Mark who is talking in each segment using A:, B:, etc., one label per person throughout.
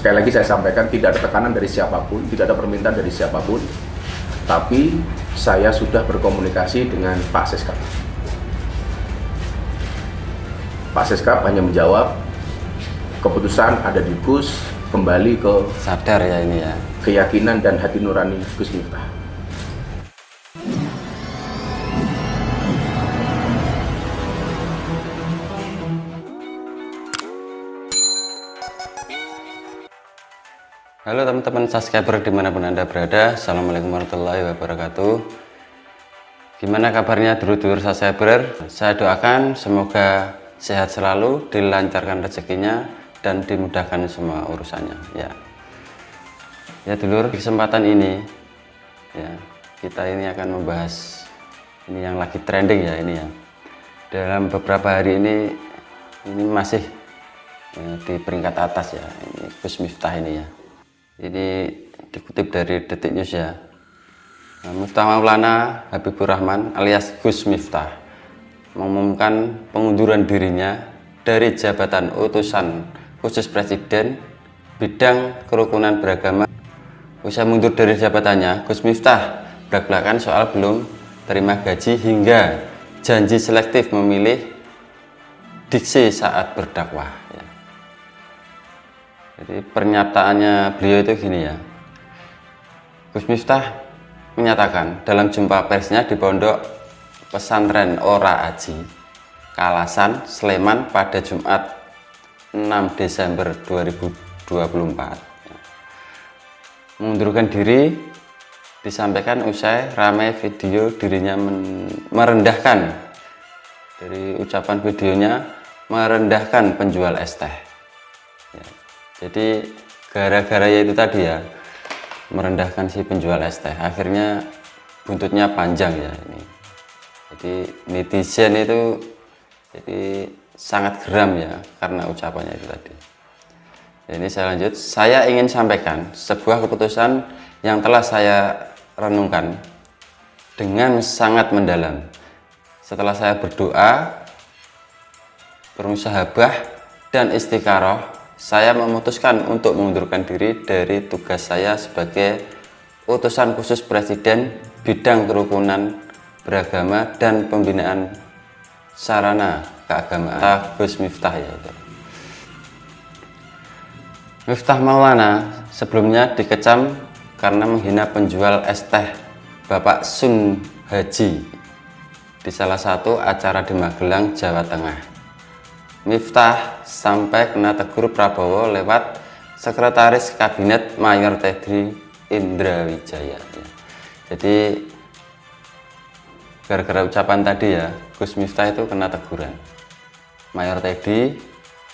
A: Sekali lagi saya sampaikan, tidak ada tekanan dari siapapun, tidak ada permintaan dari siapapun, tapi saya sudah berkomunikasi dengan Pak Seskap. Pak Seskap hanya menjawab keputusan ada di Gus, kembali ke
B: sadar ya ini ya,
A: keyakinan dan hati nurani Gus Miftah.
B: Halo teman-teman subscriber dimanapun Anda berada, Assalamualaikum warahmatullahi wabarakatuh. Gimana kabarnya dulur-dulur subscriber? Saya doakan semoga sehat selalu, dilancarkan rezekinya, dan dimudahkan semua urusannya ya dulur. Di kesempatan ini ya, kita ini akan membahas ini yang lagi trending ya, ini ya. Dalam beberapa hari ini masih di peringkat atas ya, ini Gus Miftah ini ya. Ini dikutip dari Detik News ya. Miftah Maulana Habibur Rahman alias Gus Miftah mengumumkan pengunduran dirinya dari jabatan utusan khusus Presiden bidang kerukunan beragama. Usai mundur dari jabatannya, Gus Miftah belak-belakan soal belum terima gaji hingga janji selektif memilih diksi saat berdakwah ya. Jadi pernyataannya beliau itu gini ya. Gus Miftah menyatakan dalam jumpa persnya di Pondok Pesantren Ora Aji, Kalasan, Sleman pada Jumat 6 Desember 2024. Mengundurkan diri disampaikan usai ramai video dirinya merendahkan, dari ucapan videonya merendahkan penjual es teh. Ya. Jadi gara-gara ya itu tadi ya, merendahkan si penjual es teh, akhirnya buntutnya panjang ya ini. Jadi netizen itu jadi sangat geram ya karena ucapannya itu tadi. Ini saya lanjut, saya ingin sampaikan sebuah keputusan yang telah saya renungkan dengan sangat mendalam. Setelah saya berdoa, bermusahabah dan istikharah, saya memutuskan untuk mengundurkan diri dari tugas saya sebagai utusan khusus Presiden bidang kerukunan beragama dan pembinaan sarana keagamaan Gus Miftah ya. Miftah Maulana sebelumnya dikecam karena menghina penjual es teh Bapak Sun Haji di salah satu acara di Magelang, Jawa Tengah. Miftah sampai kena tegur Prabowo lewat Sekretaris Kabinet Mayor Teddy Indra Wijaya ya. Jadi gara-gara ucapan tadi ya, Gus Miftah itu kena teguran Mayor Teddy,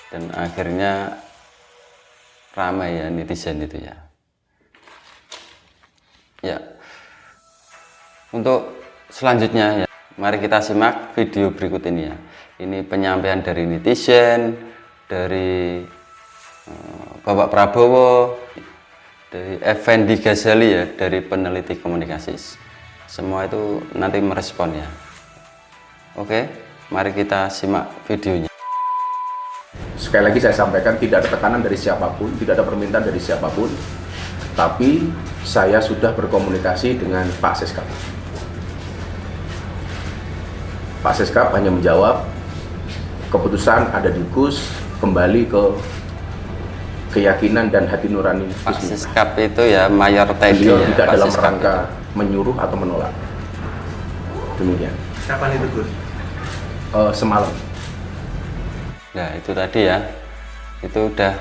B: dan akhirnya ramai ya netizen itu ya. Ya, untuk selanjutnya ya, mari kita simak video berikut ini ya. Ini penyampaian dari netizen, dari Bapak Prabowo, dari Effendi Ghazali ya, dari peneliti komunikasi. Semua itu nanti merespon ya. Oke, mari kita simak videonya.
A: Sekali lagi saya sampaikan, tidak ada tekanan dari siapapun, tidak ada permintaan dari siapapun, tapi saya sudah berkomunikasi dengan Pak Seskap. Pak Seskap hanya menjawab keputusan ada di Gus, kembali ke keyakinan dan hati nurani Gus
B: Pak Seskap itu ya Mayor Teddy
A: ya,
B: ya,
A: tidak
B: Pak
A: dalam
B: Seskap
A: rangka
B: itu
A: menyuruh atau menolak. Demikian.
C: Kapan itu Gus?
A: Semalam.
B: Nah itu tadi ya, itu udah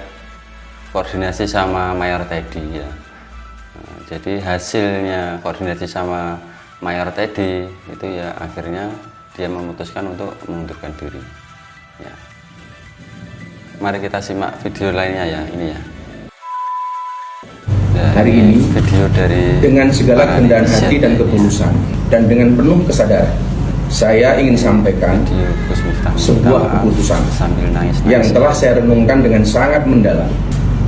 B: koordinasi sama Mayor Teddy ya. Nah, jadi hasilnya koordinasi sama Mayor Teddy itu ya, akhirnya dia memutuskan untuk mengundurkan diri ya. Mari kita simak video lainnya ya, ini ya. Nah,
A: hari ini
B: video dari
A: dengan segala kerendahan hati dan ketulusan dan dengan penuh kesadaran, saya ingin sampaikan sebuah keputusan yang telah saya renungkan dengan sangat mendalam.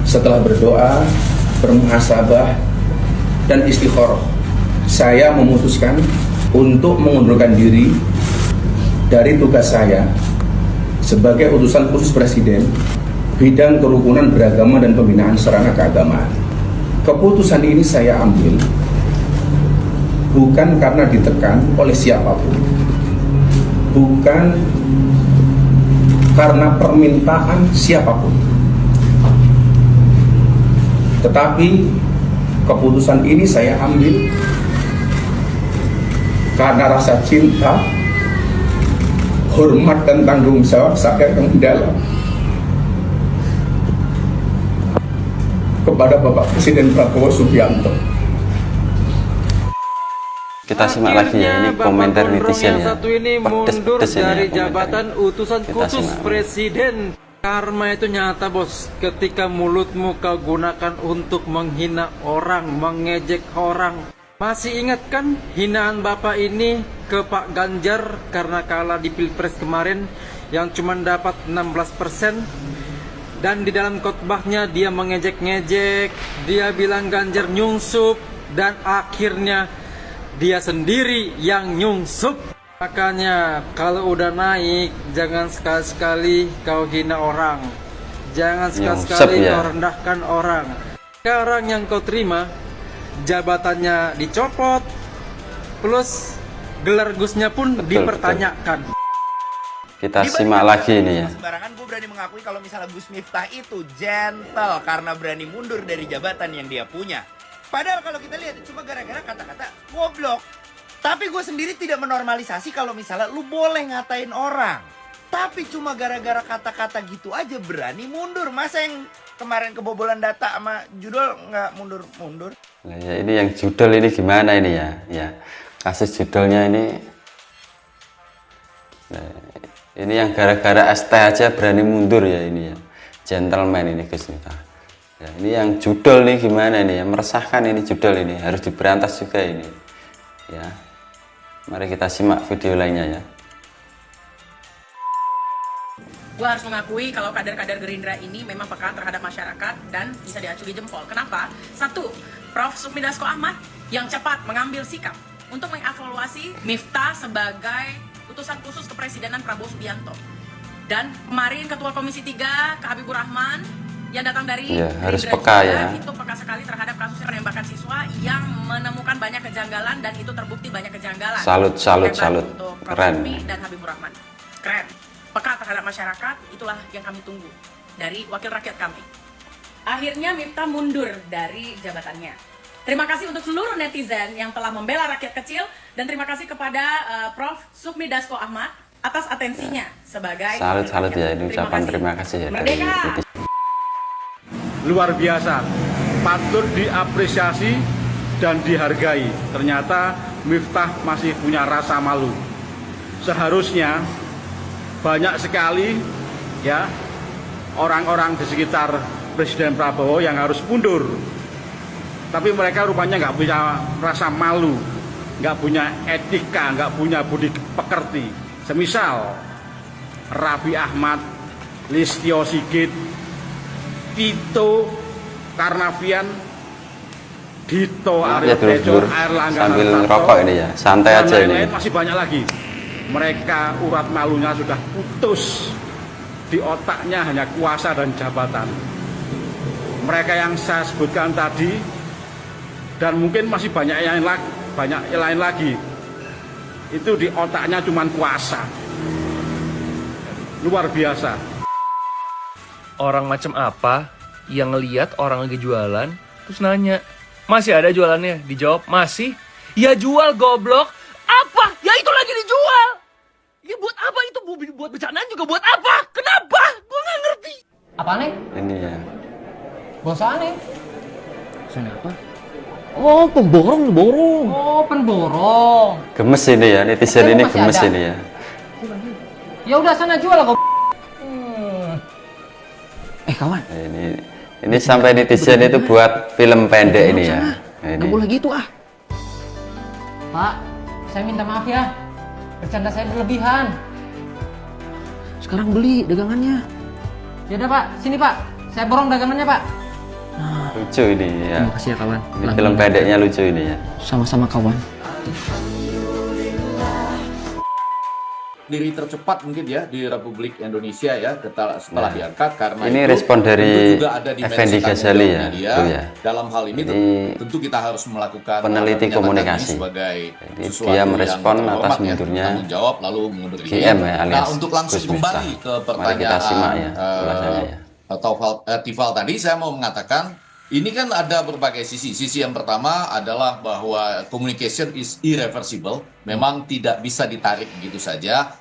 A: Setelah berdoa, bermuhasabah, dan istikharah, saya memutuskan untuk mengundurkan diri dari tugas saya sebagai utusan khusus Presiden bidang kerukunan beragama dan pembinaan sarana keagamaan. Keputusan ini saya ambil bukan karena ditekan oleh siapapun, bukan karena permintaan siapapun, tetapi keputusan ini saya ambil karena rasa cinta, hormat dan tanggung jawab saya yang mendalam kepada Bapak Presiden Prabowo Subianto.
B: Kita simak lagi ya, ini komentar netizen ya.
C: Satu ini mundur dari jabatan utusan khusus
B: simak.
C: presiden. Karma itu nyata, bos. Ketika mulutmu kau gunakan untuk menghina orang, mengejek orang. Masih ingat kan hinaan Bapak ini ke Pak Ganjar karena kalah di Pilpres kemarin yang cuma dapat 16%? Dan di dalam khotbahnya dia mengejek-ngejek, dia bilang Ganjar nyungsup, dan akhirnya dia sendiri yang nyungsup. Makanya kalau udah naik, jangan sekali-sekali kau hina orang, jangan sekali-sekali
B: ya.
C: kau rendahkan orang. Sekarang yang kau terima, jabatannya dicopot, plus gelar Gusnya pun dipertanyakan.
B: Kita simak lagi ini ya.
D: Sembarangan gue berani mengakui kalau misalnya Gus Miftah itu gentle karena berani mundur dari jabatan yang dia punya. Padahal kalau kita lihat cuma gara-gara kata-kata goblok. Tapi gue sendiri tidak menormalisasi kalau misalnya lu boleh ngatain orang. Tapi cuma gara-gara kata-kata gitu aja berani mundur. Masa yang kemarin kebobolan data sama judul nggak mundur-mundur?
B: Nah, ya, ini yang judul ini gimana ini ya? Ya, kasus judulnya ini. Nah, ini yang gara-gara ST aja berani mundur ya ini ya. Gentleman ini Gus Miftah. Ya, ini yang judul nih gimana ini ya? Meresahkan ini judul ini, harus diberantas juga ini. Ya. Mari kita simak video lainnya ya.
E: Gue harus mengakui kalau kader-kader Gerindra ini memang peka terhadap masyarakat dan bisa diacungi jempol. Kenapa? Satu, Prof. Sukmi Dasko Ahmad yang cepat mengambil sikap untuk mengevaluasi Miftah sebagai utusan khusus kepresidenan Prabowo Subianto. Dan kemarin Ketua Komisi 3, Kak Habibur Rahman, yang datang dari
B: ya, harus
E: Gerindra
B: peka
E: juga,
B: ya.
E: itu peka sekali terhadap kasus penembakan siswa yang menemukan banyak kejanggalan dan itu terbukti banyak kejanggalan.
B: Salut
E: Untuk Prof.
B: keren.
E: Sukmi dan Habibur Rahman. Keren. Peka terhadap masyarakat, itulah yang kami tunggu dari wakil rakyat kami. Akhirnya Miftah mundur dari jabatannya. Terima kasih untuk seluruh netizen yang telah membela rakyat kecil dan terima kasih kepada Prof. Sukmi Dasko Ahmad atas atensinya sebagai
B: Salut ya, ini ucapan terima kasih ya dari
E: Merdeka.
B: netizen.
F: Luar biasa, patut diapresiasi dan dihargai. Ternyata Miftah masih punya rasa malu. Seharusnya banyak sekali ya orang-orang di sekitar Presiden Prabowo yang harus mundur. Tapi mereka rupanya nggak punya rasa malu, nggak punya etika, nggak punya budi pekerti. Semisal Raffi Ahmad, Listio Sigit, Tito Karnavian, Dito Aryo Tejo, Airlangga
B: sambil
F: Hartarto,
B: ngerokok ini ya, santai
F: dan
B: aja
F: lain-lain
B: ini.
F: masih banyak lagi. Mereka urat malunya sudah putus, di otaknya hanya kuasa dan jabatan. Mereka yang saya sebutkan tadi dan mungkin masih banyak yang lain lagi, itu di otaknya cuma kuasa. Luar biasa.
G: Orang macam apa yang ngelihat orang lagi jualan terus nanya, masih ada jualannya? Dijawab, masih. Ya jual goblok. Apa? Ya itu lagi dijual. Ya buat apa itu? Buat bercandaan juga buat apa? Kenapa? Gue nggak ngerti.
H: Apa nih?
B: Ini ya.
H: Bos aneh.
G: Kenapa?
H: Oh, pemborong. Oh, pemborong.
B: Gemes ini ya, netizen
H: Tapi
B: ini
H: masih
B: gemes
H: ada.
B: ini ya.
H: Ya udah sana jual kok. Kawan.
B: Nah, ini sampai netizen itu buat film pendek ini ya. Nah, ini.
H: Gak boleh gitu ah. Pak, saya minta maaf ya. Bercanda saya berlebihan. Sekarang beli dagangannya. Ya udah Pak, sini Pak. Saya borong dagangannya Pak.
B: Lucu ini ya.
H: Terima kasih ya kawan.
B: Ini film pendeknya lucu ini ya.
H: Sama-sama kawan.
I: berdiri tercepat mungkin ya di Republik Indonesia ya setelah diangkat, karena
B: ini
I: itu
B: respon dari
I: tentu juga ada dimensi
B: Effendi
I: tanggung
B: Ghazali ya,
I: jawabnya dia.
B: Bro ya.
I: Dalam hal ini
B: Jadi,
I: tentu kita harus melakukan
B: peneliti
I: menyatakan
B: komunikasi.
I: ini sebagai
B: Jadi
I: sesuatu
B: dia
I: yang
B: merespon atas
I: terhormat ya,
B: mundurnya
I: tanggung jawab lalu mengundurkan diri.
B: GM ya, alias
I: Nah, untuk langsung
B: Gus Miftah.
I: kembali ke
B: Mari kita simak ya
I: pertanyaan
B: ulasannya ya.
I: Tifal tadi, saya mau mengatakan ini kan ada berbagai sisi. Sisi yang pertama adalah bahwa communication is irreversible, memang tidak bisa ditarik begitu saja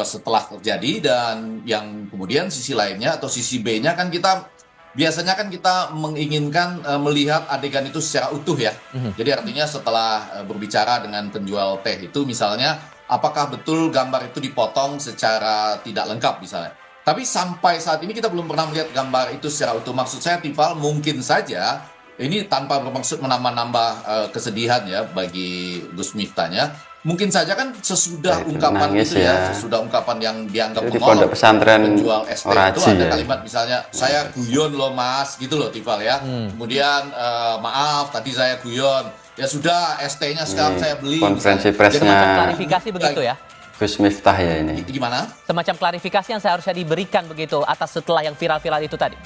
I: setelah terjadi. Dan yang kemudian sisi lainnya atau sisi B-nya kan kita biasanya kan kita menginginkan melihat adegan itu secara utuh ya. Jadi artinya setelah berbicara dengan penjual teh itu misalnya, apakah betul gambar itu dipotong secara tidak lengkap misalnya. Tapi sampai saat ini kita belum pernah melihat gambar itu secara utuh. Maksud saya, Tifal, mungkin saja ini tanpa bermaksud menambah-nambah kesedihan ya bagi Gus Miftahnya. Mungkin saja kan sesudah ungkapan
B: nangis
I: itu
B: ya.
I: Sesudah ungkapan yang dianggap
B: Itu di
I: mengolok
B: pondok pesantren
I: penjual ST itu
B: Oraji
I: ada
B: ya.
I: kalimat misalnya, saya guyon loh mas, gitu loh Tifal ya. Kemudian maaf tadi saya guyon. Ya sudah, ST-nya sekarang saya beli.
B: Konferensi
I: misalnya.
B: persnya
I: Jadi,
H: Klarifikasi begitu ya?
B: Gus Miftah ya ini.
I: gimana?
H: Semacam klarifikasi yang seharusnya diberikan begitu atas setelah yang viral-viral itu tadi.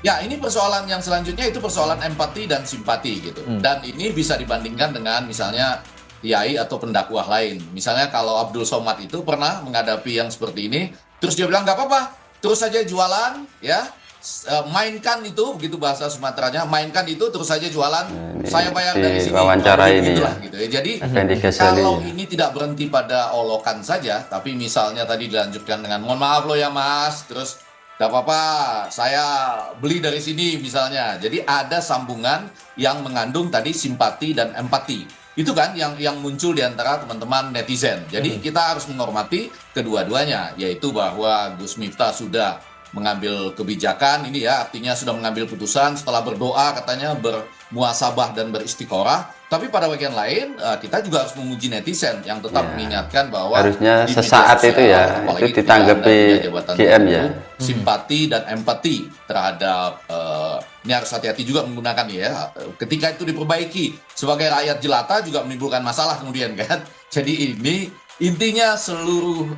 I: Ya, ini persoalan yang selanjutnya itu persoalan empati dan simpati gitu. Dan ini bisa dibandingkan dengan misalnya kiai atau pendakwah lain. Misalnya kalau Abdul Somad itu pernah menghadapi yang seperti ini, terus dia bilang nggak apa-apa, terus saja jualan, ya, mainkan itu, begitu bahasa Sumateranya, mainkan itu terus saja jualan. Saya bayar dari sini.
B: Wawancara ini
I: Gitulah,
B: ya.
I: gitu ya. Jadi
B: Effendi Ghazali
I: kalau
B: ya.
I: ini tidak berhenti pada olokan saja, tapi misalnya tadi dilanjutkan dengan mohon maaf loh ya mas, terus gak apa-apa, saya beli dari sini misalnya. Jadi ada sambungan yang mengandung tadi simpati dan empati. Itu kan yang muncul di antara teman-teman netizen. Jadi kita harus menghormati kedua-duanya, yaitu bahwa Gus Miftah sudah mengambil kebijakan ini ya, artinya sudah mengambil putusan setelah berdoa katanya bermuasabah dan beristiqorah. Tapi pada bagian lain kita juga harus memuji netizen yang tetap
B: Ya.
I: mengingatkan bahwa
B: Harusnya
I: di media
B: sesaat
I: sosial,
B: itu ya,
I: apalagi
B: itu
I: ketika
B: ditanggapi
I: Anda punya jabatan
B: GM
I: tertentu,
B: ya.
I: simpati dan empati terhadap ini harus hati-hati juga menggunakan ya. Ketika itu diperbaiki sebagai rakyat jelata juga menimbulkan masalah kemudian kan. Jadi ini intinya seluruh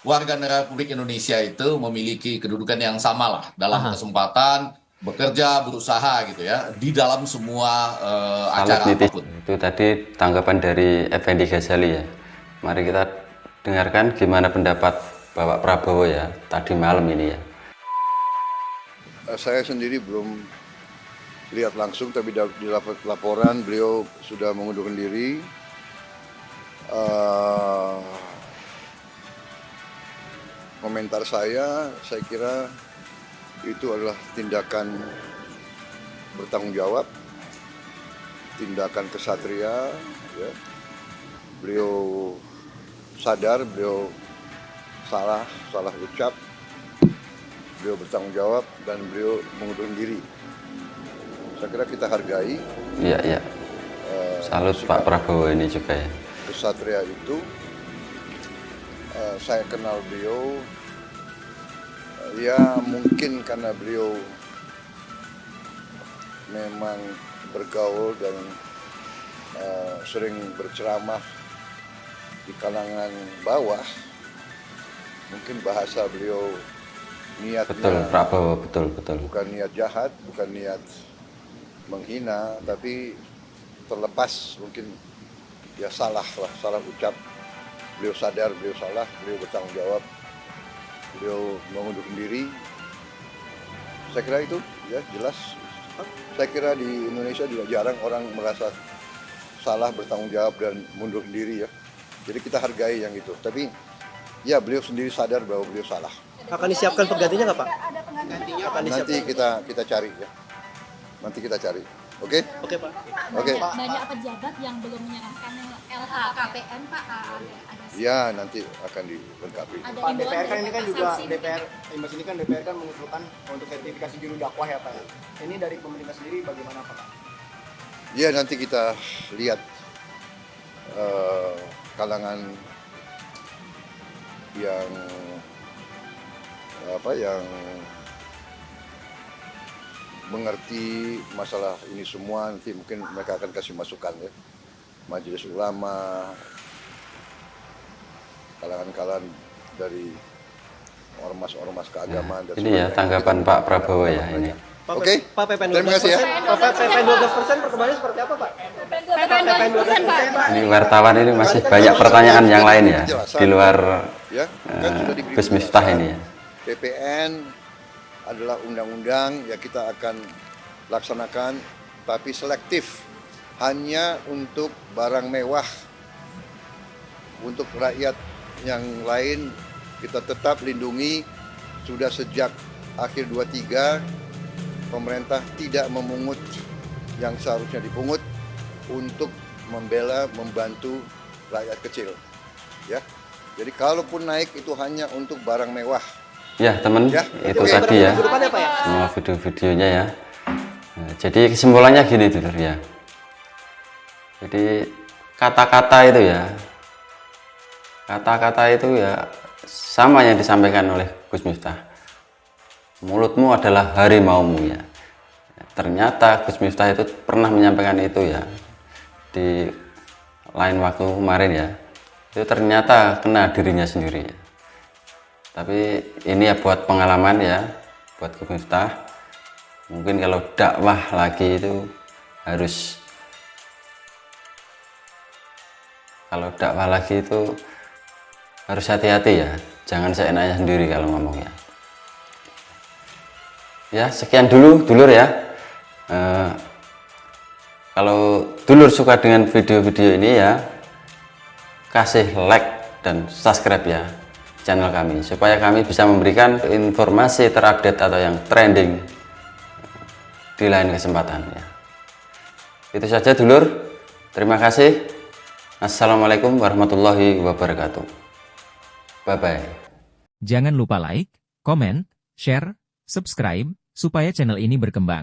I: warga negara Republik Indonesia itu memiliki kedudukan yang sama lah dalam kesempatan bekerja, berusaha gitu ya, di dalam semua acara
B: Salut
I: apapun.
B: itu tadi tanggapan dari Effendi Ghazali ya. Mari kita dengarkan gimana pendapat Bapak Prabowo ya tadi malam ini ya.
J: Saya sendiri belum lihat langsung, tapi di laporan beliau sudah mengundurkan diri. Komentar saya kira itu adalah tindakan bertanggung jawab, tindakan kesatria. Ya. Beliau sadar, beliau salah ucap, beliau bertanggung jawab dan beliau mengundurkan diri. Saya kira kita hargai.
B: Iya. Salut Pak Prabowo ini juga ya.
J: Kesatria itu. Saya kenal beliau, ya mungkin karena beliau memang bergaul dan sering berceramah di kalangan bawah. Mungkin bahasa beliau niatnya
B: Betul Prabowo, betul.
J: bukan niat jahat, bukan niat menghina, tapi terlepas mungkin ya salah ucap. Beliau sadar, beliau salah, beliau bertanggung jawab, beliau mengundurkan diri. Saya kira itu ya jelas. Saya kira di Indonesia juga jarang orang merasa salah, bertanggung jawab dan mundurkan diri ya. Jadi kita hargai yang itu. Tapi ya beliau sendiri sadar bahwa beliau salah.
K: Akan disiapkan penggantinya nggak Pak?
J: Nanti kita cari ya. Nanti kita cari. Oke?
K: Oke Pak.
J: Oke.
L: Banyak pejabat yang belum menyerahkan LHKPN Pak.
J: Ya nanti akan dilengkapi.
K: Pak, DPR kan ini kan juga DPR, Imbas ini kan DPR kan mengusulkan untuk sertifikasi juru dakwah ya Pak. Ini dari pemerintah sendiri bagaimana Pak?
J: Ya nanti kita lihat kalangan yang mengerti masalah ini semua, nanti mungkin mereka akan kasih masukan ya. Majelis Ulama, kalangan-kalangan dari ormas-ormas keagamaan dan
B: Ini ya tanggapan Pak Prabowo ya ini.
J: Oke,
K: Pak PPN
J: terima kasih ya.
K: Pak PPN 12% perkembangannya seperti apa Pak?
L: PPN 12%, Pak.
B: Ini wartawan ini masih banyak pertanyaan yang lain ya di luar
J: Ya, kan sudah diberi
B: Gus Miftah
J: penjelasan.
B: ini ya.
J: PPN adalah undang-undang yang kita akan laksanakan, tapi selektif, hanya untuk barang mewah. Untuk rakyat yang lain kita tetap lindungi. Sudah sejak akhir 23 pemerintah tidak memungut yang seharusnya dipungut untuk membantu rakyat kecil. Ya. Jadi kalaupun naik itu hanya untuk barang mewah.
B: Ya teman,
J: Ya,
B: itu
J: oke.
B: tadi ya semua video-videonya ya. Nah, jadi kesimpulannya gini dulur ya. Jadi kata-kata itu ya, sama yang disampaikan oleh Gus Miftah. Mulutmu adalah harimaumu ya. Ternyata Gus Miftah itu pernah menyampaikan itu ya di lain waktu kemarin ya. Itu ternyata kena dirinya sendiri ya. Tapi ini ya buat pengalaman ya, buat Gus Miftah. Mungkin kalau dakwah lagi itu harus, hati-hati ya. Jangan seenaknya sendiri kalau ngomong ya. Ya sekian dulu dulur ya. Kalau dulur suka dengan video-video ini ya, kasih like dan subscribe ya channel kami supaya kami bisa memberikan informasi terupdate atau yang trending di lain kesempatan ya. Itu saja dulur. Terima kasih. Assalamualaikum warahmatullahi wabarakatuh. Bye bye.
M: Jangan lupa like, komen, share, subscribe supaya channel ini berkembang.